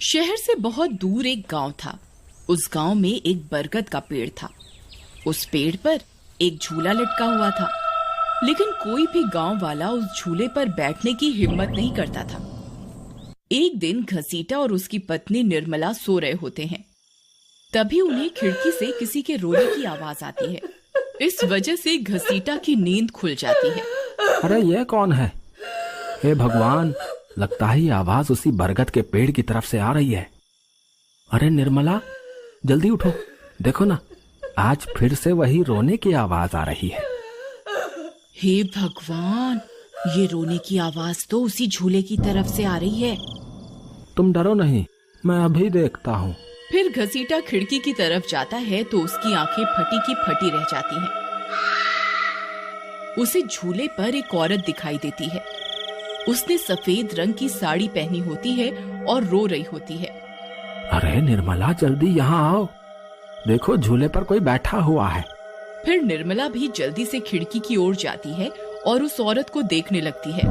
शहर से बहुत दूर एक गांव था। उस गांव में एक बरगद का पेड़ था। उस पेड़ पर एक झूला लटका हुआ था, लेकिन कोई भी गांव वाला उस झूले पर बैठने की हिम्मत नहीं करता था। एक दिन घसीटा और उसकी पत्नी निर्मला सो रहे होते हैं। तभी उन्हें खिड़की से किसी के रोने की आवाज आती है। इस वजह से घसीटा की नींद खुल जाती है। अरे ये कौन है? हे भगवान, लगता है ये आवाज उसी बरगद के पेड़ की तरफ से आ रही है। अरे निर्मला, जल्दी उठो, देखो ना, आज फिर से वही रोने की आवाज आ रही है। हे भगवान, ये रोने की आवाज तो उसी झूले की तरफ से आ रही है। तुम डरो नहीं, मैं अभी देखता हूँ। फिर घसीटा खिड़की की तरफ जाता है तो उसकी आंखें फटी की फटी रह जाती हैं। उसे झूले पर एक औरत दिखाई देती है। उसने सफेद रंग की साड़ी पहनी होती है और रो रही होती है। अरे निर्मला, जल्दी यहाँ आओ, देखो झूले पर कोई बैठा हुआ है। फिर निर्मला भी जल्दी से खिड़की की ओर जाती है और उस औरत को देखने लगती है।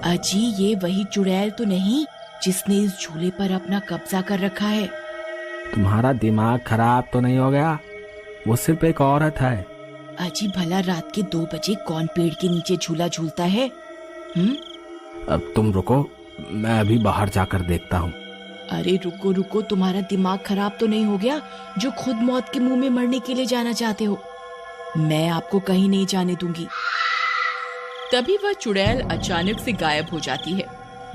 अजी, ये वही चुड़ैल तो नहीं जिसने इस झूले पर अपना कब्जा कर रखा है? तुम्हारा दिमाग खराब तो नहीं हो गया? वो सिर्फ एक औरत है। अजी, भला रात के 2 बजे कौन पेड़ के नीचे झूला झूलता है? अब तुम रुको, मैं अभी बाहर जाकर देखता हूँ। अरे रुको रुको, तुम्हारा दिमाग खराब तो नहीं हो गया जो खुद मौत के मुंह में मरने के लिए जाना चाहते हो? मैं आपको कहीं नहीं जाने दूंगी। तभी वह चुड़ैल अचानक से गायब हो जाती है।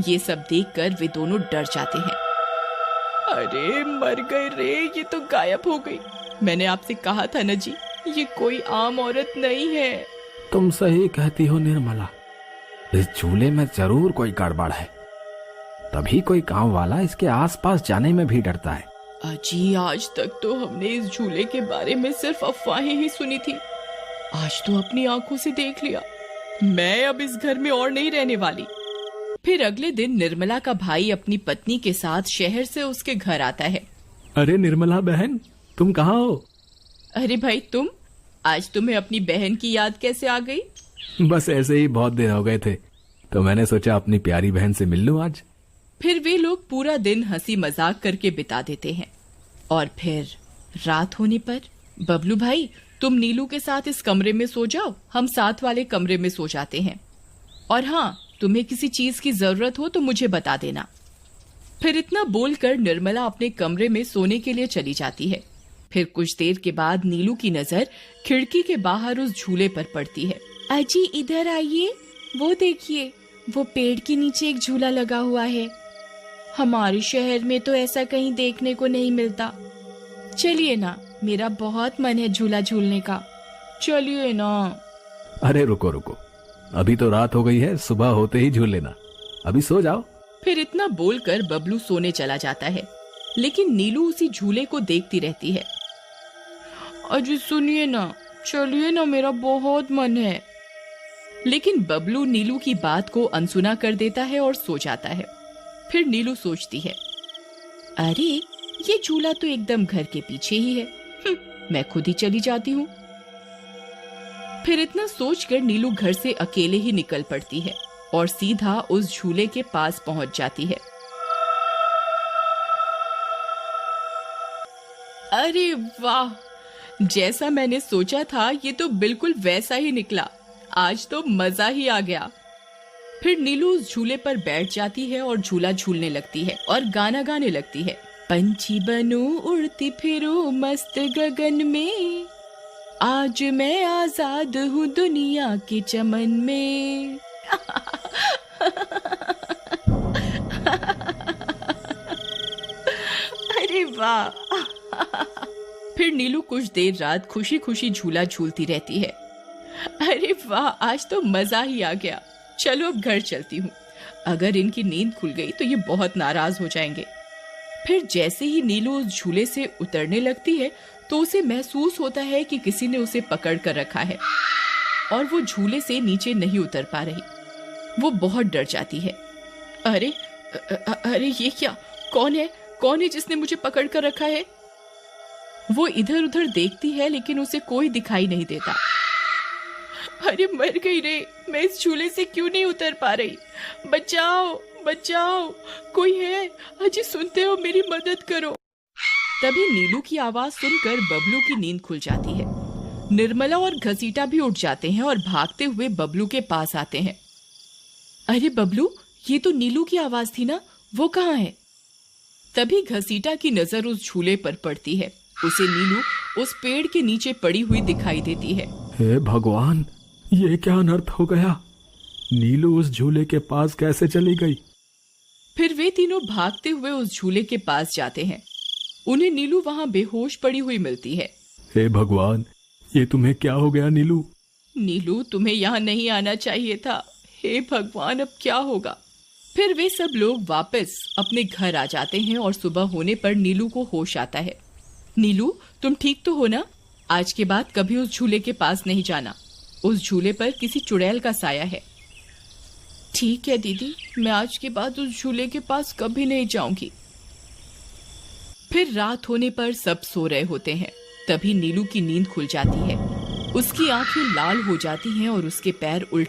ये सब देखकर वे दोनों डर जाते हैं। अरे मर गए रे, ये तो गायब हो गई। मैंने आपसे कहा था ना जी, ये कोई आम औरत नहीं है। तुम सही कहती हो निर्मला, इस झूले में जरूर कोई गड़बड़ है, तभी कोई गांव वाला इसके आसपास जाने में भी डरता है। अजी, आज तक तो हमने इस झूले के बारे में सिर्फ अफवाहें ही सुनी थी। आज तो अपनी आंखों से देख लिया। मैं अब इस घर में और नहीं रहने वाली। फिर अगले दिन निर्मला का भाई अपनी पत्नी के साथ शहर से उसके घर आता है। अरे निर्मला बहन, तुम कहाँ हो? अरे भाई, आज तुम्हें अपनी बहन की याद कैसे आ गई? बस ऐसे ही बहुत दिन हो गए थे, तो मैंने सोचा अपनी प्यारी बहन से मिल लूं आज। फिर वे लोग पूरा दिन हंसी मजाक करके बिता देते हैं। और फिर रात होने पर, बबलू भाई, तुम नीलू के साथ इस कमरे में सो जाओ, हम साथ वाले कमरे में सो जाते हैं। और हाँ, तुम्हें किसी चीज की जरूरत हो तो मुझे बता देना। फिर इतना बोलकर निर्मला अपने कमरे में सोने के लिए चली जाती है। फिर कुछ देर के बाद नीलू की नजर खिड़की के बाहर उस झूले पर पड़ती है। अजी, इधर आइए, वो देखिए, वो पेड़ के नीचे एक झूला लगा हुआ है। हमारे शहर में तो ऐसा कहीं देखने को नहीं मिलता। चलिए ना, मेरा बहुत मन है झूला झूलने का, चलिए ना। अरे रुको रुको, अभी तो रात हो गई है, सुबह होते ही झूल लेना, अभी सो जाओ। फिर इतना बोलकर बबलू सोने चला जाता है, लेकिन नीलू उसी झूले को देखती रहती है। अजी सुनिए ना, चलिए ना, मेरा बहुत मन है। लेकिन बबलू नीलू की बात को अनसुना कर देता है और सो जाता है। फिर नीलू सोचती है, अरे ये झूला तो एकदम घर के पीछे ही है, मैं खुद ही चली जाती हूँ। फिर इतना सोचकर नीलू घर से अकेले ही निकल पड़ती है और सीधा उस झूले के पास पहुंच जाती है। अरे वाह, जैसा मैंने सोचा था ये तो बिल्कुल वैसा ही निकला। आज तो मजा ही आ गया। फिर नीलू उस झूले पर बैठ जाती है और झूला झूलने लगती है और गाना गाने लगती है। पंछी बनूं उड़ती फिरूं मस्त गगन में, आज मैं आजाद हूँ दुनिया के चमन में। अरे वाह। फिर नीलू कुछ देर रात खुशी खुशी झूला झूलती रहती है। अरे वाह, आज तो मजा ही आ गया। चलो अब घर चलती हूँ, अगर इनकी नींद खुल गई तो ये बहुत नाराज हो जाएंगे। फिर जैसे ही नीलू उस झूले से उतरने लगती है तो उसे महसूस होता है कि किसी ने उसे पकड़ कर रखा है और वो झूले से नीचे नहीं उतर पा रही। वो बहुत डर जाती है। अरे अरे ये क्या, कौन है जिसने मुझे पकड़ कर रखा है? वो इधर उधर देखती है लेकिन उसे कोई दिखाई नहीं देता। अरे मर गई रे, मैं इस झूले से क्यों नहीं उतर पा रही? बचाओ बचाओ, कोई है? अजी सुनते हो, मेरी मदद करो। तभी नीलू की आवाज सुनकर बबलू की नींद खुल जाती है। निर्मला और घसीटा भी उठ जाते हैं और भागते हुए बबलू के पास आते हैं। अरे बबलू, ये तो नीलू की आवाज थी ना, वो कहाँ है? तभी घसीटा की नजर उस झूले पर पड़ती है। उसे नीलू उस पेड़ के नीचे पड़ी हुई दिखाई देती है। हे भगवान, ये क्या अनर्थ हो गया? नीलू उस झूले के पास कैसे चली गई? फिर वे तीनों भागते हुए उस झूले के पास जाते हैं। उन्हें नीलू वहां बेहोश पड़ी हुई मिलती है। हे भगवान, ये तुम्हें क्या हो गया नीलू? नीलू, तुम्हें यहाँ नहीं आना चाहिए था। हे भगवान, अब क्या होगा? फिर वे सब लोग वापस अपने घर आ जाते हैं और सुबह होने पर नीलू को होश आता है। नीलू, तुम ठीक तो हो ना? आज के बाद कभी उस झूले के पास नहीं जाना। उस झूले पर किसी चुड़ैल का साया है। ठीक है दीदी, मैं आज के बाद उस झूले के पास कभी नहीं जाऊंगी। फिर रात होने पर सब सो रहे होते हैं। तभी नीलू की नींद खुल जाती है। उसकी आंखें लाल हो जाती हैं और उसके पैर उल्टे